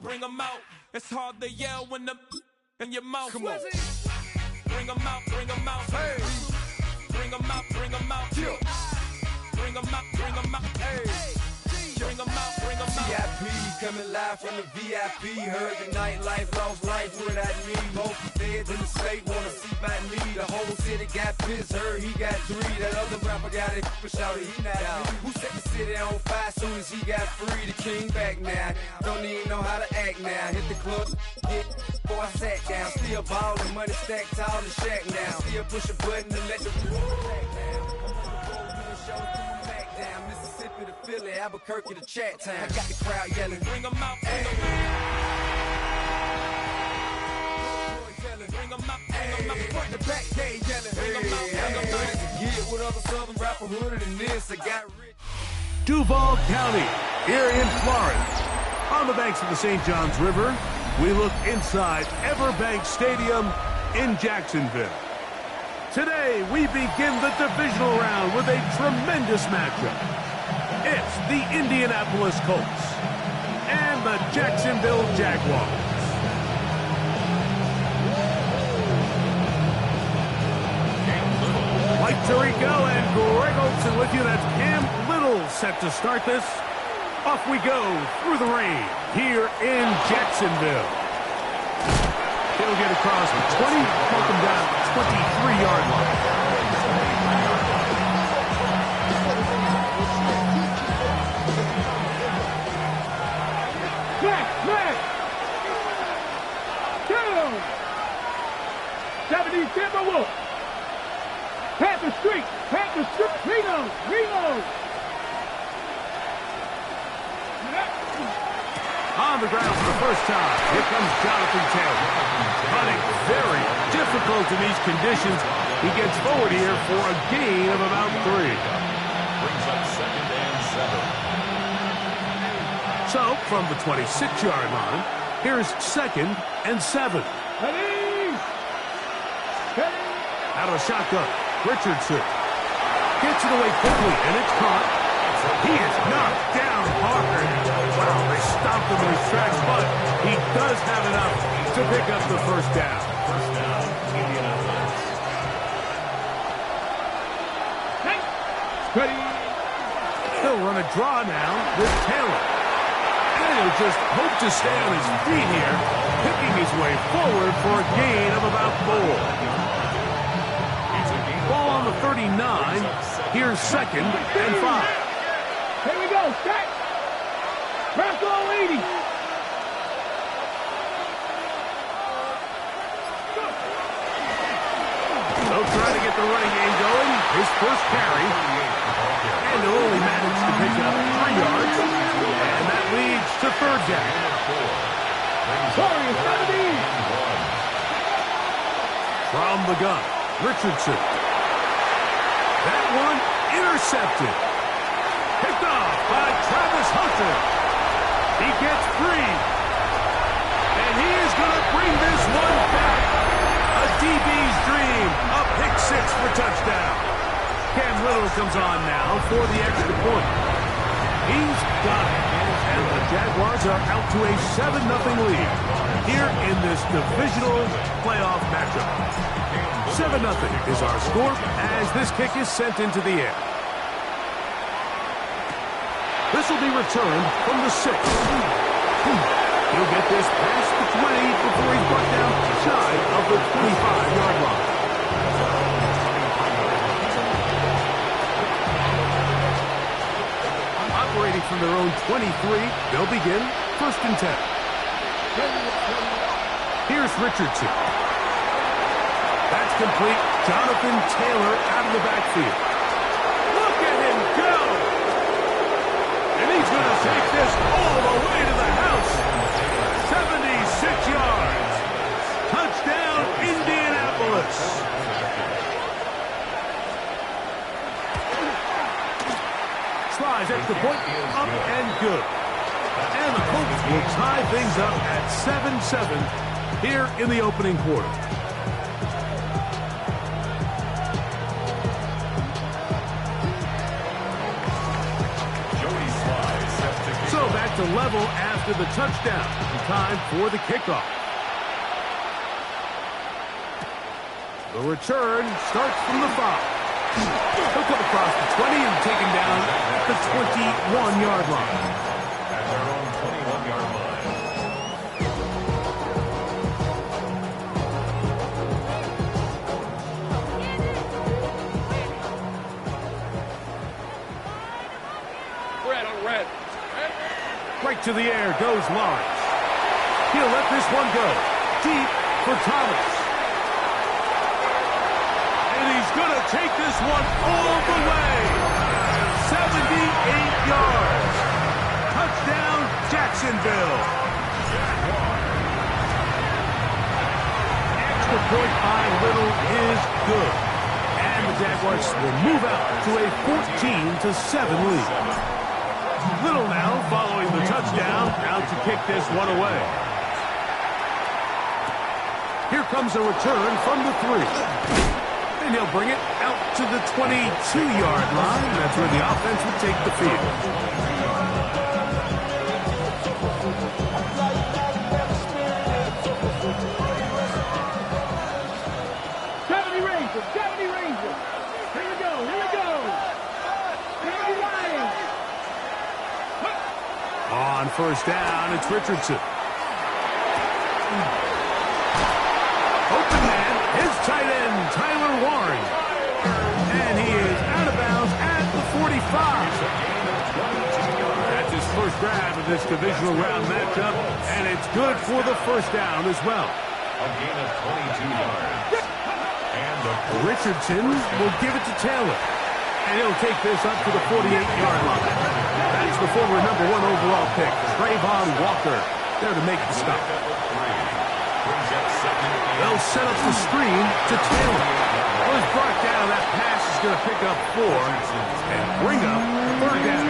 Bring them out. It's hard to yell when the in your mouth. Come on. Bring them out. Hey. Bring them out. Bring them out. Hey. Bring them out. VIP coming live from the VIP. Heard the nightlife, lost life without me. Most feds in the state wanna see by me. The whole city got pissed, heard he got 3. That other rapper got it, but shouted he not out. Who set the city on fire soon as he got free? The king back now, don't even know how to act now. Hit the club, hit, before I sat down. Still ballin', money stacked tall in the shack now. Still push a button to let the back down. Mississippi to Philly, Albuquerque to Chat Town. I got the crowd yelling, bring them out, bring them out. Bring them out, front to back, they yelling, bring them out, bring them out. Get with other southern rapper hooded than this, I got rich. Duval County, here in Florida. On the banks of the St. Johns River, we look inside Everbank Stadium in Jacksonville. Today, we begin the divisional round with a tremendous matchup. It's the Indianapolis Colts and the Jacksonville Jaguars. Mike Tirico and Greg Olson with you. That's Cam Little set to start this. Off we go through the rain here in Jacksonville. He'll get across the 20, mark him down 23-yard line. Max! Down! 70, Timberwolf! Panther Street! Reload! On the ground for the first time, here comes Jonathan Taylor. Running very difficult in these conditions. He gets forward here for a gain of about 3. Brings up 2nd and 7. So, from the 26-yard line, here's 2nd and 7. Out of a shotgun, Richardson gets it away quickly, and it's caught. He is knocked down hard. Wow, they stopped him in his tracks, but he does have enough to pick up the first down. First down, Indianapolis. He'll run a draw now with Taylor. And he'll just hope to stay on his feet here, picking his way forward for a gain of about 4. Ball on the 39. Here's 2nd and 5. Here we go, stack. Bronco 80. They'll try to get the running game going. His first carry. And he'll only manage to pick up 3 yards. And that leads to 3rd down. Sorry, 17. From the gun, Richardson. That one intercepted. Picked off by Travis Hunter. He gets free. And he is going to bring this one back. A DB's dream. A pick 6 for touchdown. Cam Little comes on now for the extra point. He's got it. And the Jaguars are out to a 7-0 lead here in this divisional playoff matchup. 7-0 is our score as this kick is sent into the air. This will be returned from the 6. He'll get this past the 20 before he's brought down shy of the 25-yard line. Operating from their own 23, they'll begin 1st and 10. Here's Richardson. That's complete. Jonathan Taylor out of the backfield. Look at him go! And he's going to take this all the way to the house. 76 yards. Touchdown, Indianapolis. Slides at the point, up and good. And the Colts will tie things up at 7-7 here in the opening quarter. to level after the touchdown. Time for the kickoff. The return starts from the 5. He'll come across the 20 and taken down at the 21-yard line. At their own 21-yard line. Red. Right to the air goes Lawrence. He'll let this one go. Deep for Thomas. And he's going to take this one all the way. 78 yards. Touchdown, Jacksonville. Extra point by Little is good. And the Jaguars will move out to a 14-7 lead. Little now following the touchdown, out to kick this one away. Here comes a return from the 3. And he'll bring it out to the 22-yard line. That's where the offense will take the field. Gravity Rangers. Here we go. Gravity Lions. On first down, it's Richardson. Open man, his tight end, Tyler Warren. And he is out of bounds at the 45. That's his first grab of this divisional round matchup, and it's good for the first down as well. A gain of 22 yards. And Richardson will give it to Taylor. And he'll take this up to the 48-yard line. That's the former #1 overall pick, Trayvon Walker, there to make the stop. They'll set up the screen to Taylor. Well, he's brought down. That pass is going to pick up 4 and bring up third down.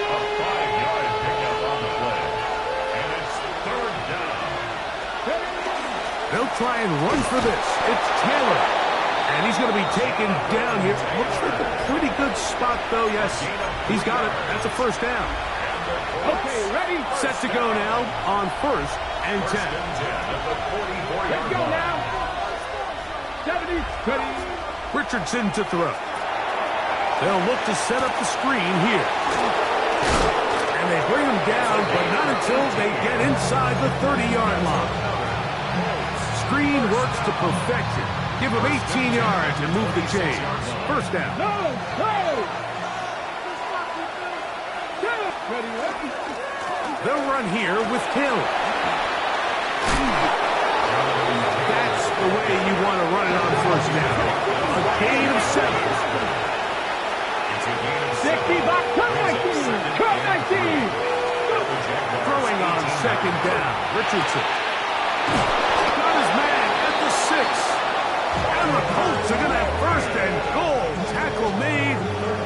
a 5-yard pickup on the play. And it's third down. They'll try and run for this. It's Taylor. And he's going to be taken down here. Looks like a pretty good spot, though. Yes, he's got it. That's a first down. Okay, ready? Set to go now on first and 10. Let's go now. 70, ready. Richardson to throw. They'll look to set up the screen here. And they bring him down, but not until they get inside the 30-yard line. Screen works to perfection. Give him 18 yards and move the chains. First down. No. Ready. They'll run here with Taylor. That's the way you want to run it on first down. A gain of 7. 60 back. Come 19. Throwing on second down. Richardson. Got his man at the 6. And the Colts are going to have first and goal. Tackle made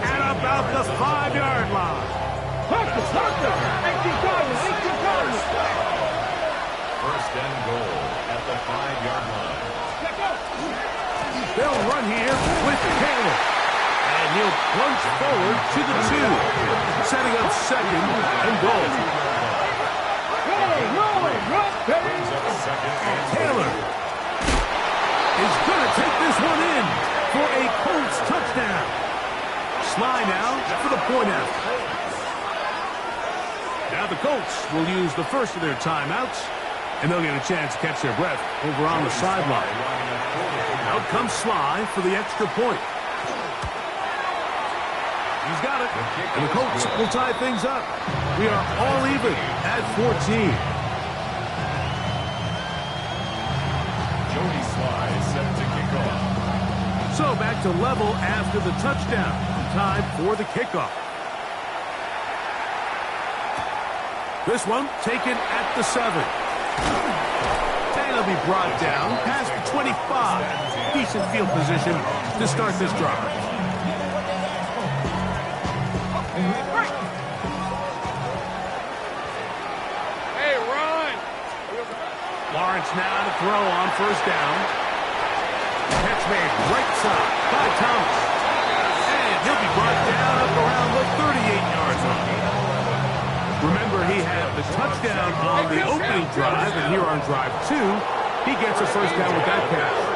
at about the 5-yard line. Hunter. 18 Cardinals. First and goal at the 5-yard line. Let's go. They'll run here with Taylor. And he'll plunge forward to the 2. Setting up second and goal. Taylor is going to take this one in for a Colts touchdown. Sly now for the point after. Now the Colts will use the first of their timeouts, and they'll get a chance to catch their breath over on the sideline. Out comes Sly for the extra point. He's got it, and the Colts will tie things up. We are all even at 14. So back to level after the touchdown. Time for the kickoff. This one taken at the 7. And it'll be brought down past the 25. Decent field position to start this drive. Hey, run. Lawrence now to throw on first down. Catch made right side by Thomas. And he'll be brought down up around the 38-yard Remember, he had the touchdown on the opening drive, and here on drive 2, he gets a first down with that catch.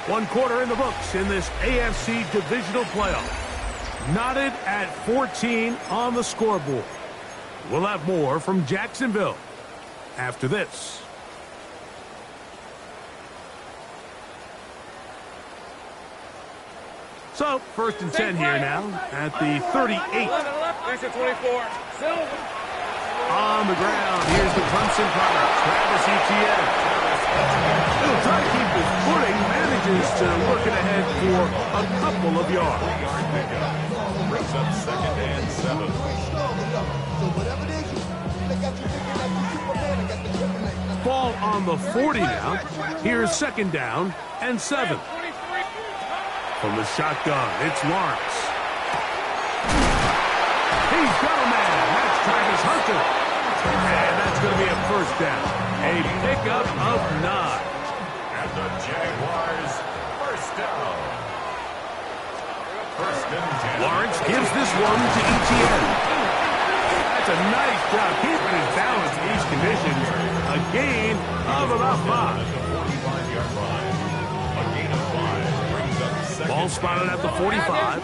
One quarter in the books in this AFC divisional playoff. Knotted at 14 on the scoreboard. We'll have more from Jacksonville after this. So, 1st and 10 here now at the 38. On the ground, here's the Clemson product, Travis Etienne. He'll try to keep his footing, manages to work it ahead for a couple of yards. Brings up 2nd and 7. Ball on the 40 now. Here's 2nd down and 7. From the shotgun, it's Lawrence. He's got a man. That's Travis Hunter. And that's going to be a first down. A pickup of 9. And the Jaguars, first down. 1st and 10. Lawrence gives this one to Etienne. That's a nice job keeping his balance in these conditions. A gain of about 5. At the 45-yard line. A gain of 5 brings up 2nd. Ball spotted at the 45.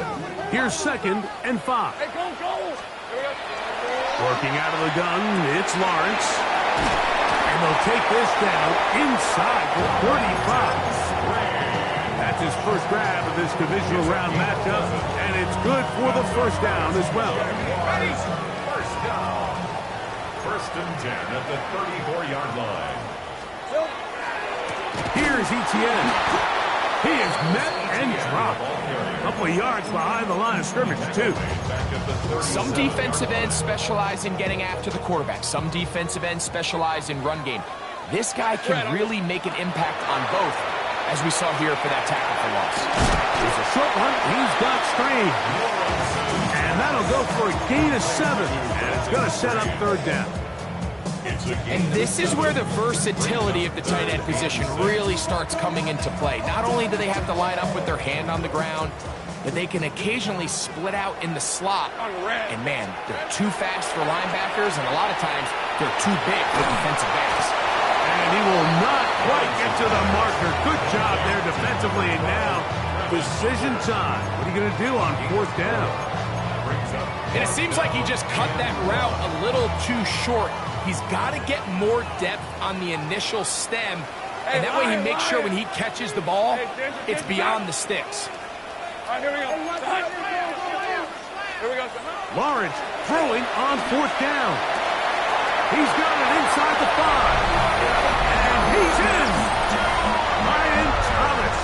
Here's 2nd and 5. Working out of the gun, it's Lawrence. And they'll take this down inside the 35. That's his first grab of this divisional round matchup, and it's good for the first down as well. First down. 1st and 10 at the 34-yard line. Here's Etienne. He is met and dropped. A couple of yards behind the line of scrimmage, too. Some defensive ends specialize in getting after the quarterback. Some defensive ends specialize in run game. This guy can really make an impact on both, as we saw here for that tackle for loss. It's a short one. He's got Strain. And that'll go for a gain of 7. And it's going to set up 3rd down. And this is where the versatility of the tight end position really starts coming into play. Not only do they have to line up with their hand on the ground, but they can occasionally split out in the slot. And man, they're too fast for linebackers, and a lot of times they're too big for defensive backs. And he will not quite get to the marker. Good job there defensively. And now, decision time. What are you going to do on 4th down? And it seems like he just cut that route a little too short. He's got to get more depth on the initial stem, and that way he makes sure when he catches the ball, it's beyond the sticks. Lawrence throwing on 4th down. He's got it inside the 5. And he's in. Ryan Thomas.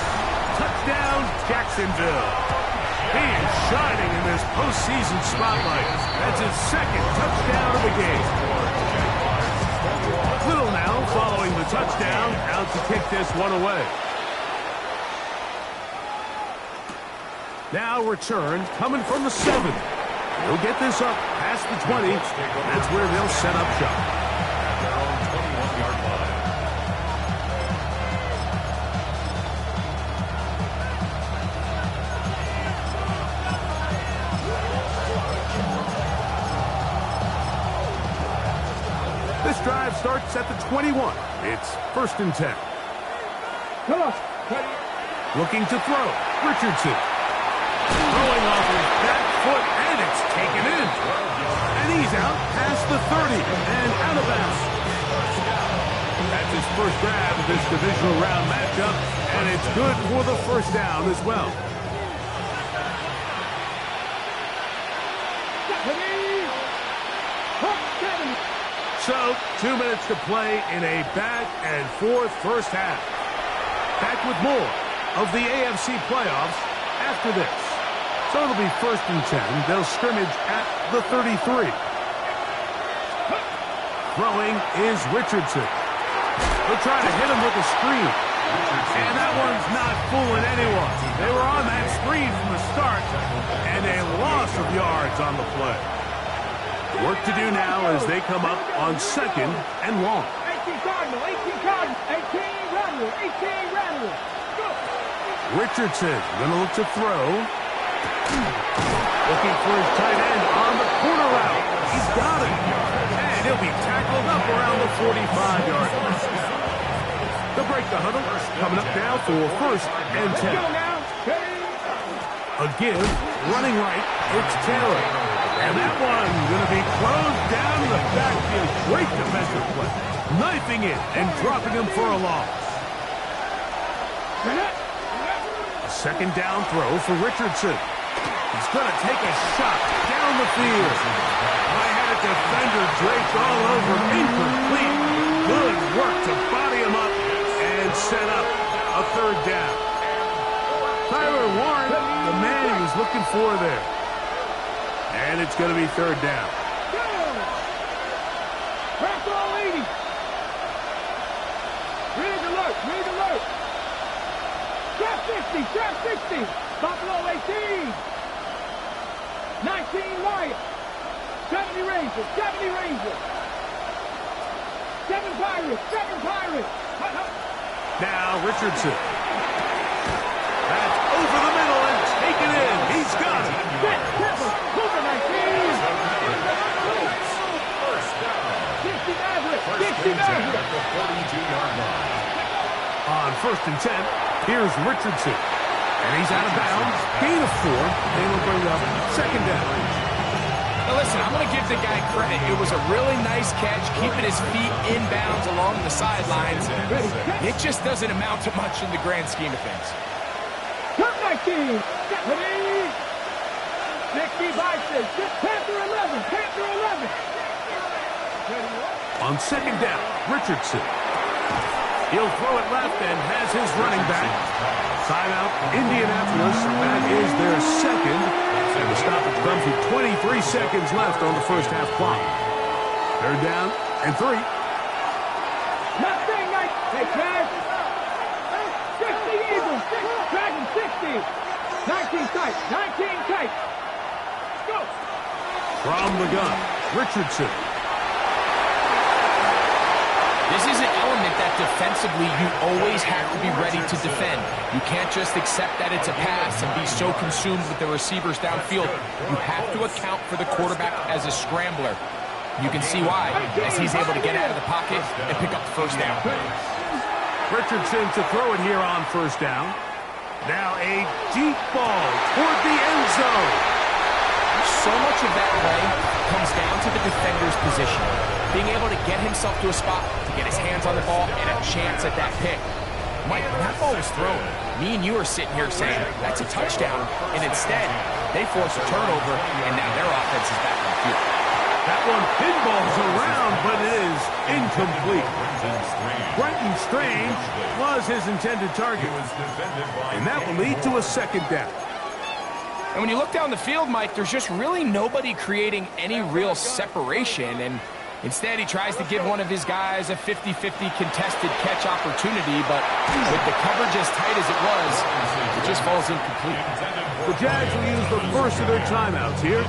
Touchdown, Jacksonville. He is shining in this postseason spotlight. That's his 2nd touchdown of the game. Little now following the touchdown, out to kick this one away. Now return coming from the 7. He'll get this up past the 20. That's where they'll set up shop. At their own 21-yard line. This drive starts at the 21. It's 1st and 10. Looking to throw. Richardson. Throwing off his back foot, and it's taken in. And he's out past the 30 and out of bounds. That's his first grab of this divisional round matchup, and it's good for the first down as well. So, 2 minutes to play in a back-and-forth first half. Back with more of the AFC playoffs after this. So it'll be 1st and 10. They'll scrimmage at the 33. Throwing is Richardson. They'll try to hit him with a screen. And that one's not fooling anyone. They were on that screen from the start, and a loss of yards on the play. Work to do now as they come up on 2nd and long. 18 Cardinal, 18 Cardinal, 18 Rattler, 18 Rattler. Go. Richardson going to look to throw. Looking for his tight end on the corner route. He's got it. And he'll be tackled up around the 45-yard line. They'll break the huddle. Coming up now for 1st and 10. A give, running right, it's Taylor. And that one going to be closed down in the backfield. Great defensive play. Knifing it and dropping him for a loss. A 2nd down throw for Richardson. He's going to take a shot down the field. I had a defender draped all over. Incomplete. Good work to body him up and set up a 3rd down. Tyler Warren, the man he was looking for there. And it's going to be 3rd down. Press all 80. Rig alert, rig alert. Trap 60, trap 60. Buffalo 18. 19 Wyatt. 70 Rangers, 70 Rangers. 7 Pirates, 7 Pirates. Now Richardson. That's over the middle and taken in. He's got it. Set, Pepper, Hoover 19. 60 Maverick, 60 Maverick. On 1st and 10, here's Richardson. And he's out of bounds. Gain of 4. They will bring up 2nd down. Now listen, I'm going to give the guy credit. It was a really nice catch, keeping his feet in bounds along the sidelines. It just doesn't amount to much in the grand scheme of things. Turn 19. 60 Bison. Panther 11. Panther 11. On 2nd down, Richardson. He'll throw it left and has his running back. Timeout, Indianapolis. That is their 2nd. And the stoppage comes with 23 seconds left on the first half clock. 3rd down and 3. Nothing, Mike. Hey, Chad. 60 Eagles. Dragon 60. 19 tight. 19 tight. Go. From the gun, Richardson. This is an element that defensively you always have to be ready to defend. You can't just accept that it's a pass and be so consumed with the receivers downfield. You have to account for the quarterback as a scrambler. You can see why, as he's able to get out of the pocket and pick up the 1st down. Richardson to throw it here on 1st down. Now a deep ball toward the end zone. So much of that play comes down to the defender's position. Being able to get himself to a spot, to get his hands on the ball, and a chance at that pick. Mike, when that ball was thrown, me and you are sitting here saying, that's a touchdown. And instead, they force a turnover, and now their offense is back on the field. That one pinballs around, but it is incomplete. Brenton Strange was his intended target. And that will lead to a 2nd down. And when you look down the field, Mike, there's just really nobody creating any real separation. And instead, he tries to give one of his guys a 50-50 contested catch opportunity, but with the coverage as tight as it was, it just falls incomplete. The Jags will use the first of their timeouts here.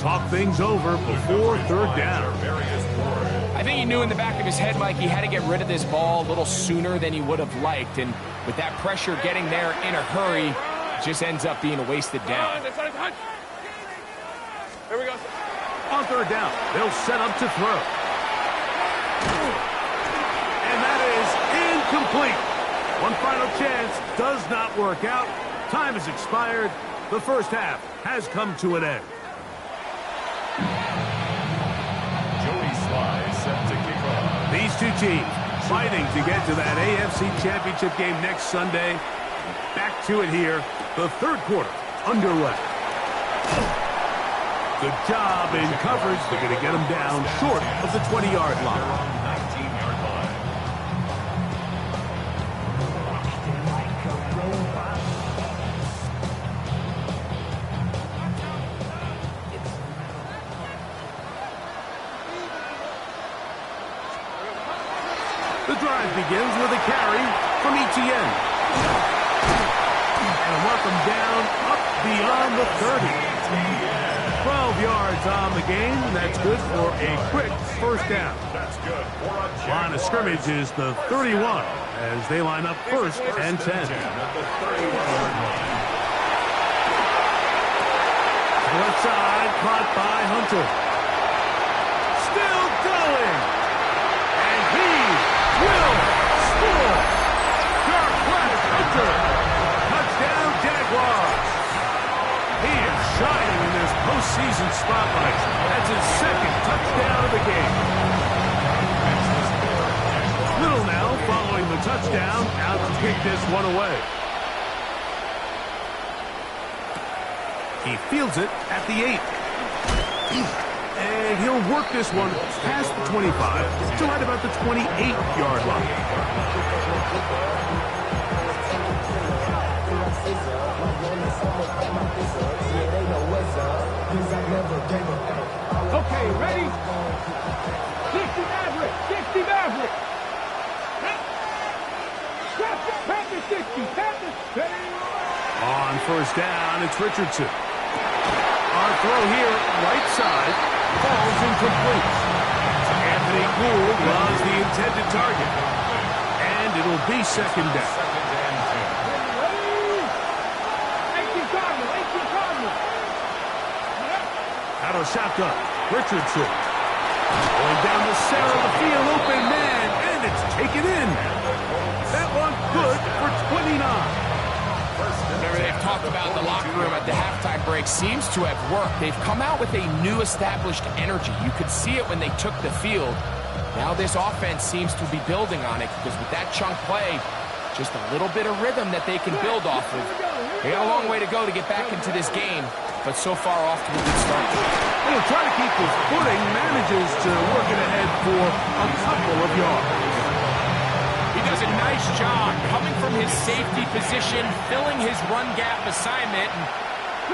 Talk things over before 3rd down. I think he knew in the back of his head, Mike, he had to get rid of this ball a little sooner than he would have liked. And with that pressure getting there in a hurry, it just ends up being a wasted down. Here we go. On 3rd down, they'll set up to throw. And that is incomplete. One final chance does not work out. Time has expired. The first half has come to an end. Jody Sly set to kick off. These two teams fighting to get to that AFC Championship game next Sunday. Back to it here. The 3rd quarter underway. Good job in coverage. They're going to get them down short of the 20-yard line. 19-yard line. The drive begins with a carry from Etienne. And work them down up beyond the 30. 12 yards on the game. That's good for a quick first down. That's good for a Jaguars. Line of scrimmage is the 31 as they line up first and 10. At the 31-yard line. Left side, caught by Hunter. Still going. And he will score. Jarquez Hunter. Touchdown, Jaguars. He is shining in this postseason spotlight. That's his second touchdown of the game. Little now following the touchdown, out to kick this one away. He fields it at the 8. And he'll work this one past the 25 to right about the 28-yard line. Okay, ready? 60 Maverick, 60 Maverick. Panther 60, Panther 60. On first down, it's Richardson. On throw here, right side, falls incomplete. Anthony Gould was the intended target. And it'll be second down. 18 Cardinal, 18 Cardinal. Out of shotgun, Richardson. Going down the center of the field, open man, and it's taken in. That one good for 29. Remember, they've talked about the locker room at the halftime break seems to have worked. They've come out with a new established energy. You could see it when they took the field. Now this offense seems to be building on it because with that chunk play, just a little bit of rhythm that they can build off of. They got a long way to go to get back into this game, but so far off to a good start. He'll try to keep his footing, manages to work it ahead for a couple of yards. He does a nice job coming from his safety position, filling his run gap assignment, and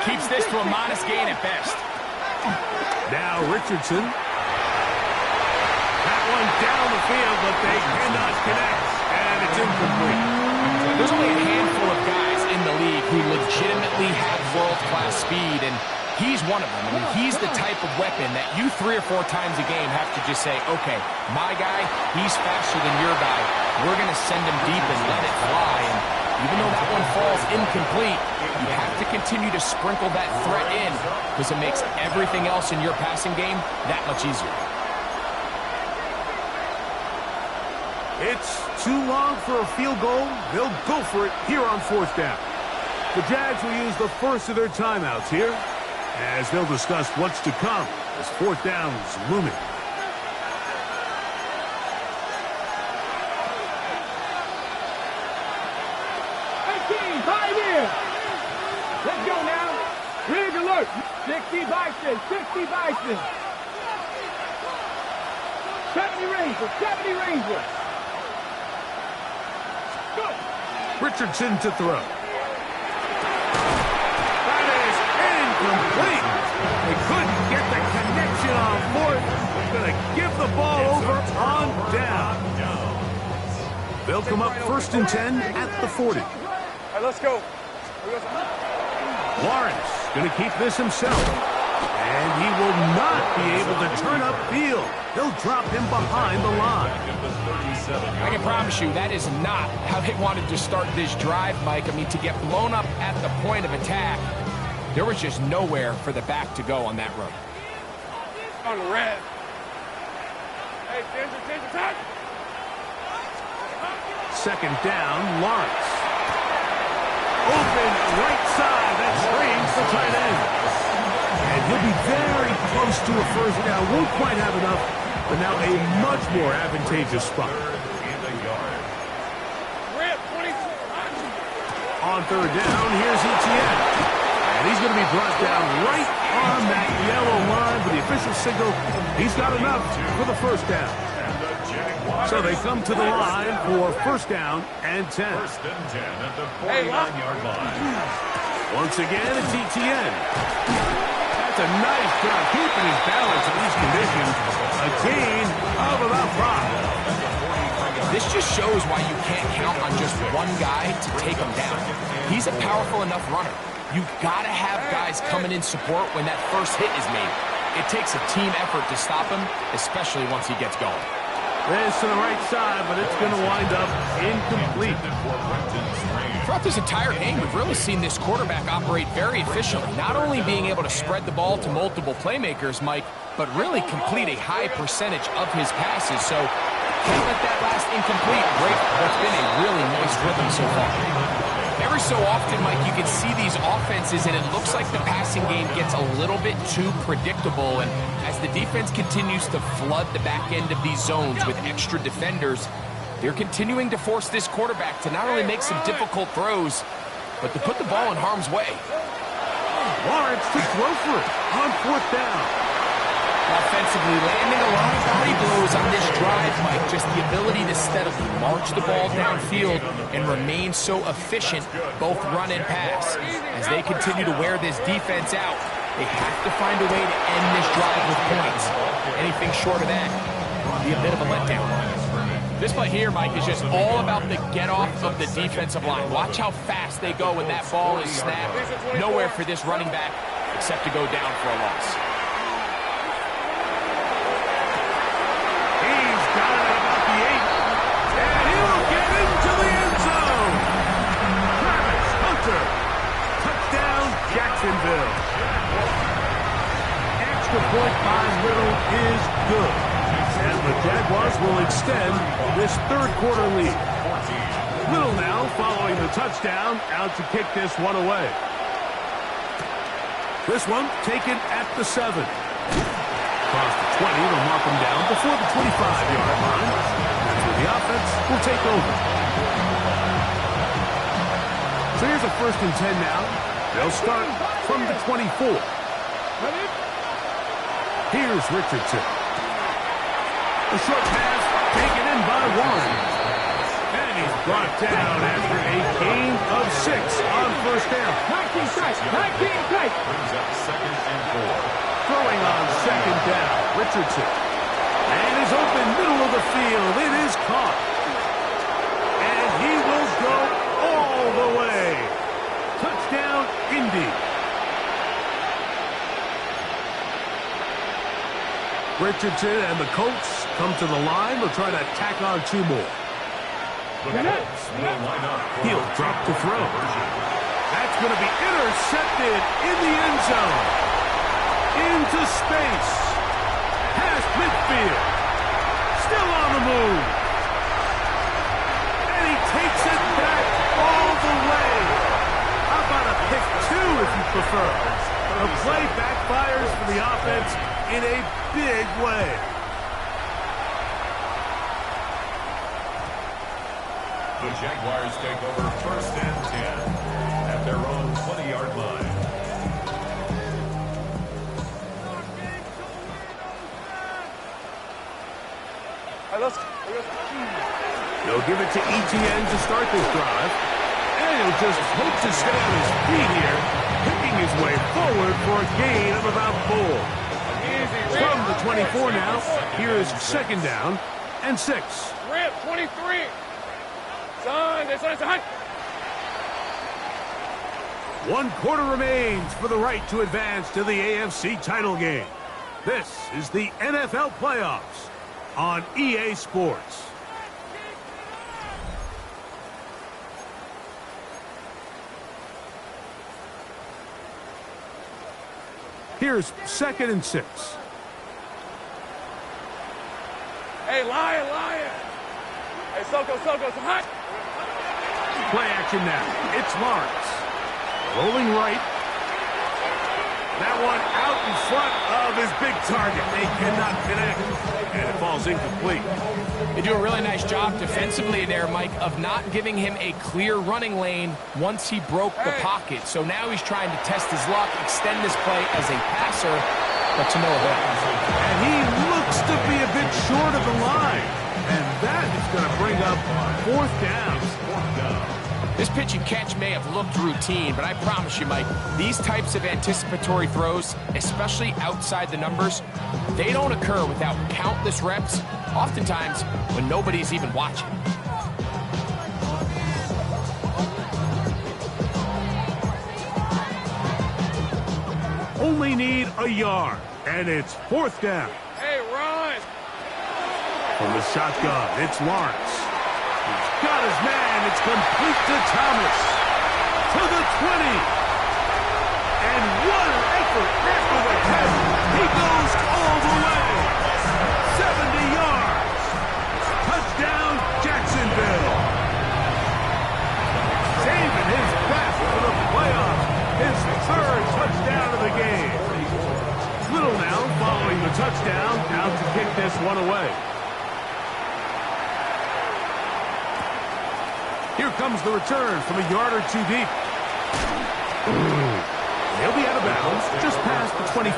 keeps this to a modest gain at best. Now Richardson. That one down the field, but they cannot connect, and it's incomplete. There's only a handful of guys in the league who legitimately have world-class speed, and he's one of them. I mean, he's the type of weapon that you 3 or 4 times a game have to just say, okay, my guy, he's faster than your guy. We're going to send him deep and let it fly. And even though that one falls incomplete, you have to continue to sprinkle that threat in because it makes everything else in your passing game that much easier. It's too long for a field goal. They'll go for it here on fourth down. The Jags will use the first of their timeouts here as they'll discuss what's to come as fourth down is looming. Let's go now. Rig alert. 60 Bison, 60 Bison. 70 Rangers, 70 Rangers. Go. Richardson to throw. That is incomplete. They couldn't get the connection on fourth. Going to give the ball over on down. They'll come up first and 10 at the 40. All right, let's go. Lawrence going to keep this himself. And he will not be able to turn upfield. They'll drop him behind the line. I can promise you that is not how they wanted to start this drive, Mike. I mean, to get blown up at the point of attack, there was just nowhere for the back to go on that run. On the red. Hey, attention, touch. Second down, Lawrence. Open right side. That screens the tight end. And he'll be very close to a first down. Won't quite have enough, but now a much more advantageous spot. On third down, here's Etienne. And he's going to be brought down right on that yellow line with the official signal. He's got enough for the first down. So they come to the line for first down and 10. First and 10 at the 49-yard line. Once again, it's Etienne. That's a nice job keeping his balance in these conditions. A gain of about 5. This just shows why you can't count on just one guy to take him down. He's a powerful enough runner. you've got to have guys coming in support when that first hit is made. It takes a team effort to stop him, especially once he gets going. This to the right side, but it's going to wind up incomplete. Throughout this entire game, we've really seen this quarterback operate very efficiently, not only being able to spread the ball to multiple playmakers, Mike, but really complete a high percentage of his passes. So can't let that last incomplete break what's been a really nice rhythm so far. Every so often, Mike, you can see these offenses, and it looks like the passing game gets a little bit too predictable. And as the defense continues to flood the back end of these zones with extra defenders, they're continuing to force this quarterback to not only make some difficult throws, but to put the ball in harm's way. Lawrence to throw for it on 4th down. Offensively, landing a lot of body blows on this drive, Mike. Just the ability to steadily march the ball downfield and remain so efficient, both run and pass. As they continue to wear this defense out, they have to find a way to end this drive with points. Anything short of that would be a bit of a letdown. This play here, Mike, is just all about the get-off of the defensive line. Watch how fast they go when that ball is snapped. Nowhere for this running back except to go down for a loss. Jacksonville. Extra point by Little is good. And the Jaguars will extend this 3rd quarter lead. Little now following the touchdown, out to kick this one away. This one taken at the 7. Across the 20, they'll mark him down before the 25-yard line. That's where the offense will take over. So here's a 1st and 10 now. They'll start from the 24. Here's Richardson. A short pass taken in by Warren. And he's brought down after a gain of 6 on 1st down. 19 tight, 19 tight. Brings up 2nd and 4. Throwing on 2nd down, Richardson. And is open middle of the field. It is caught. And he will go all the way. Touchdown, Indy. Richardson and the Colts come to the line. They'll try to tack on 2 more. He'll drop to throw. That's going to be intercepted in the end zone. Into space. Past midfield. Still on the move. And he takes it back all the way. How about a pick 2 if you prefer? The play backfires for the offense in a big way. The Jaguars take over 1st and 10 at their own 20-yard line. They'll give it to ETN to start this drive. And he'll just hope to stay on his feet here, picking his way forward for a gain of about 4. From the 24 now, here is 2nd down and 6. Rip, 23. Son. 1 quarter remains for the right to advance to the AFC title game. This is the NFL playoffs on EA Sports. Here's 2nd and 6. Hey, Lion. Hey, Soko, it's hot. Play action now. It's Lawrence. Rolling right. That one out in front of his big target. They cannot connect. And it falls incomplete. They do a really nice job defensively there, Mike, of not giving him a clear running lane once he broke the pocket. So now he's trying to test his luck, extend this play as a passer, but to no avail. And he looks to be a bit short of the line. And that is going to bring up 4th down. This pitch and catch may have looked routine, but I promise you, Mike, these types of anticipatory throws, especially outside the numbers, they don't occur without countless reps, oftentimes when nobody's even watching. only need a yard, and it's 4th down. Hey, run! From the shotgun, it's Lawrence. He's got his man. It's complete to Thomas. To the 20. And what an effort after the catch. He goes all the way. 70 yards. Touchdown, Jacksonville. Saving his back for the playoffs. His 3rd touchdown of the game. Little now following the touchdown, out to kick this one away. Here comes the return from a yard or 2 deep. He'll be out of bounds just past the 25.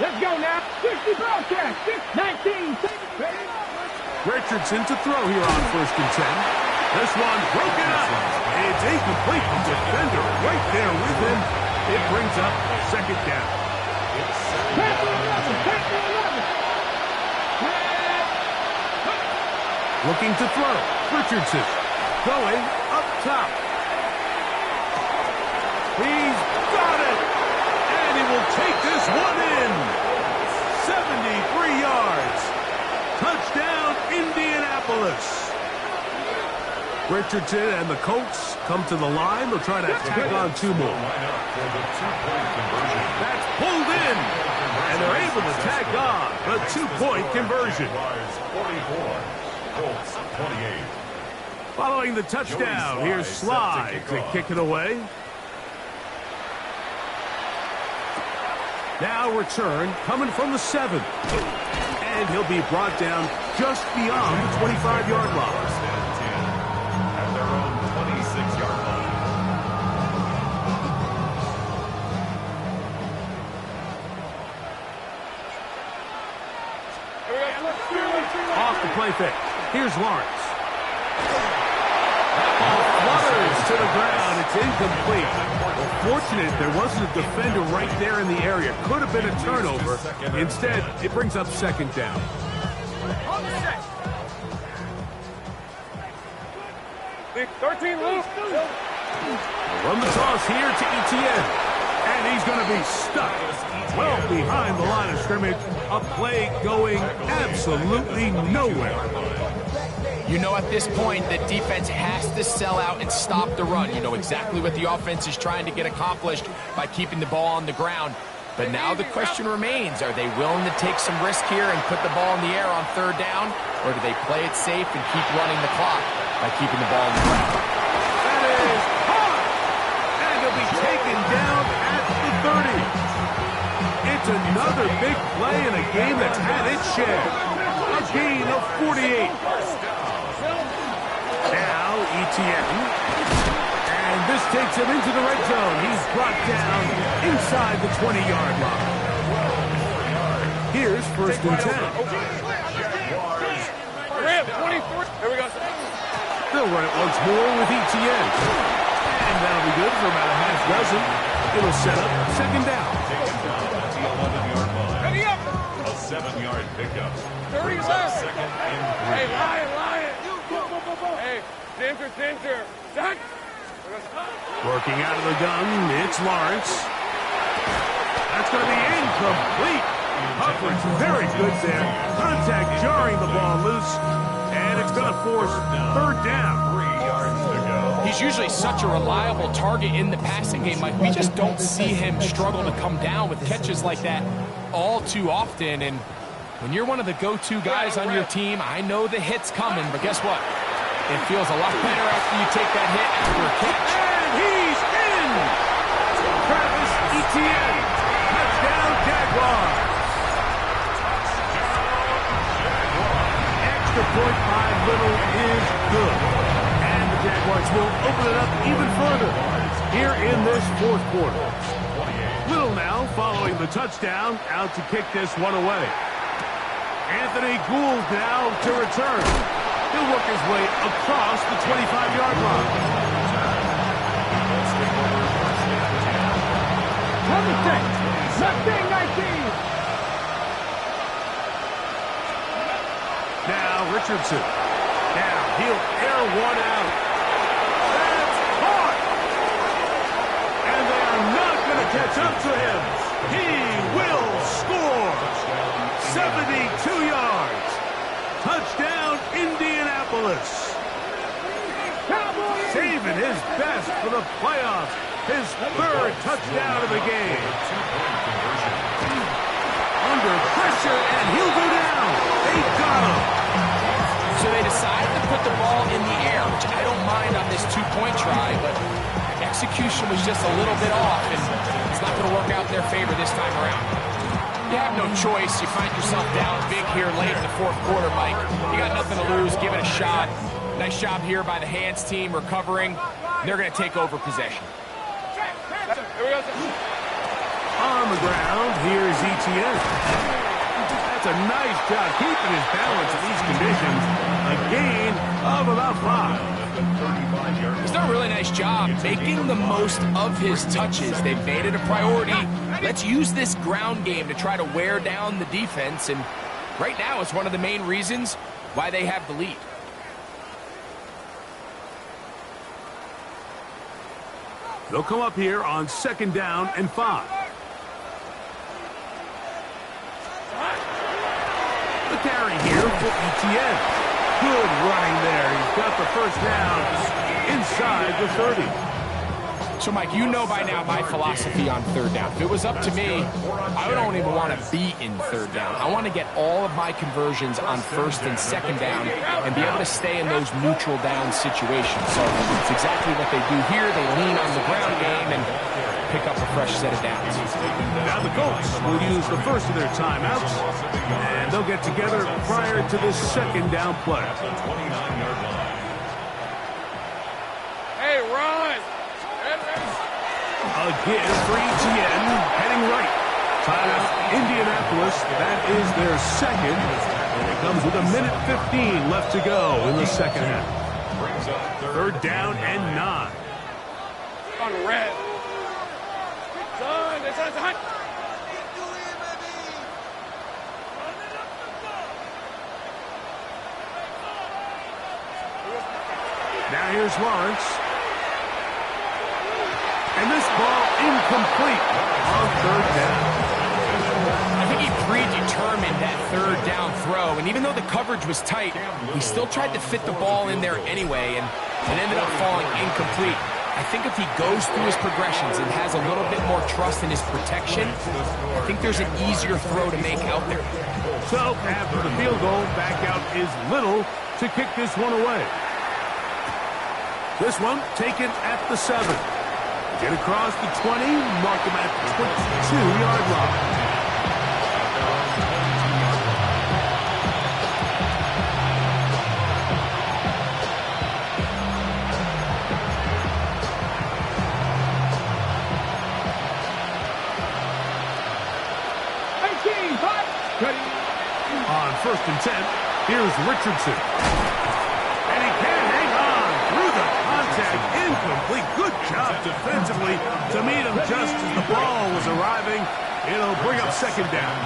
Let's go now. 60 broadcast. 19. Richardson to throw here on 1st and 10. This one broken up. It's incomplete. The defender right there with him. It brings up 2nd down. Looking to throw. Richardson going up top. He's got it. And he will take this one in. 73 yards. Touchdown, Indianapolis. Richardson and the Colts come to the line. They'll try to tag on 2 more. That's pulled in. And they're able to tag on the 2-point conversion. Following the touchdown, here's Slide to kick it away. Now return coming from the 7. And he'll be brought down just beyond the 25-yard line. At their own 26-yard line. Off the play fake. Here's Lawrence. That ball flutters to the ground. It's incomplete. Well, fortunate there wasn't a defender right there in the area. Could have been a turnover. Instead, it brings up 2nd down. On the set. 13 loose. Run the toss here to Etienne. And he's going to be stuck well behind the line of scrimmage. A play going absolutely nowhere. You know at this point the defense has to sell out and stop the run. You know exactly what the offense is trying to get accomplished by keeping the ball on the ground. But now the question remains, are they willing to take some risk here and put the ball in the air on 3rd down? Or do they play it safe and keep running the clock by keeping the ball on the ground? That is hard! And he'll be taken down at the 30. It's another big play in a game that's had its share. A gain of 48. Now Etienne. And this takes him into the red zone. He's brought down inside the 20-yard line. Here's 1st and 10. Here we go. They'll run it once more with Etienne. And that'll be good for about a half dozen. It'll set up 2nd down. At the 11-yard line. Ready up. A 7-yard pickup. 30 left. 2nd and 3. Hey, Lion. Hey, center. Set. Working out of the gun, it's Lawrence. That's going to be incomplete. Coverage very good there. Contact jarring the ball loose. And it's going to force 3rd down. 3 yards to go. He's usually such a reliable target in the passing game. Like, we just don't see him struggle to come down with catches like that all too often. And when you're one of the go-to guys on your team, I know the hit's coming, but guess what? It feels a lot better after you take that hit after a catch. And he's in! Travis Etienne. Touchdown, Jaguars. Extra point by Little is good. And the Jaguars will open it up even further here in this 4th quarter. Little now following the touchdown, out to kick this one away. Anthony Gould now to return. He'll work his way across the 25-yard line. Number 6. Left 19. now Richardson. Now he'll air one out. That's caught! And they are not going to catch up to him. He will score. 72 yards. Touchdown, Indianapolis. Saving his best for the playoffs. His third touchdown of the game. Under pressure, and he'll go down. They got him. So they decided to put the ball in the air, which I don't mind on this two-point try, but execution was just a little bit off, and it's not going to work out in their favor this time around. You have no choice. You find yourself down big here late in the fourth quarter, Mike. You got nothing to lose. Give it a shot. Nice job here by the hands team recovering. They're going to take over possession. On the ground, here's Etienne. That's a nice job keeping his balance in these conditions. A gain of about 5. He's done a really nice job making the most of his touches. They've made it a priority. Let's use this ground game to try to wear down the defense, and right now it's one of the main reasons why they have the lead. They'll come up here on 2nd down and 5. The carry here for Etienne. Good running there. He's got the first down inside the 30. So, Mike, you know by now my philosophy on 3rd down. If it was up to me, I don't even want to be in 3rd down. I want to get all of my conversions on 1st and 2nd down and be able to stay in those neutral down situations. So it's exactly what they do here. They lean on the ground game and pick up a fresh set of downs. Now the Colts will use the first of their timeouts, and they'll get together prior to this 2nd down play. Hey, run! Again for Etienne, heading right. Timeout, Indianapolis. That is their 2nd. And it comes with 1:15 left to go in the 2nd half. 3rd down and 9. On the red. Son, that's a hunt. Now here's Lawrence. And this ball incomplete on 3rd down. I think he predetermined that 3rd down throw, and even though the coverage was tight, he still tried to fit the ball in there anyway, and it ended up falling incomplete. I think if he goes through his progressions and has a little bit more trust in his protection, I think there's an easier throw to make out there. So, after the field goal, back out is Little to kick this one away. This one taken at the 7. Get across the 20, mark him at 22-yard line. On 1st and 10, here's Richardson. And he can hang on through the contact. Incomplete. Good job defensively to meet him just as the ball was arriving. It'll bring up 2nd down.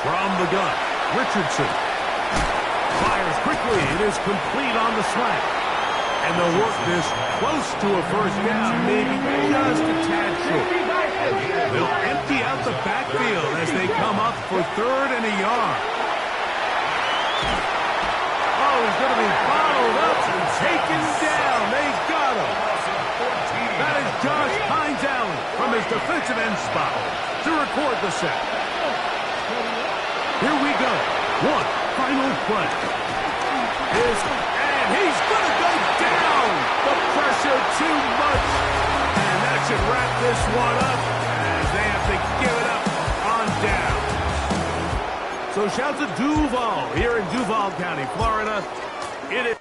From the gun, Richardson fires quickly. It is complete on the slant. And they'll work this close to a 1st down, maybe just a tad short. They'll empty out the backfield as they come up for 3rd and a yard. Oh, he's going to be bottled up and taken down. They got him. That is Josh Hines Allen from his defensive end spot to record the sack. Here we go. One final play. And he's going to go down. The pressure too much. And that should wrap this one up as they have to give it up on down. So shouts to Duval here in Duval County, Florida. It is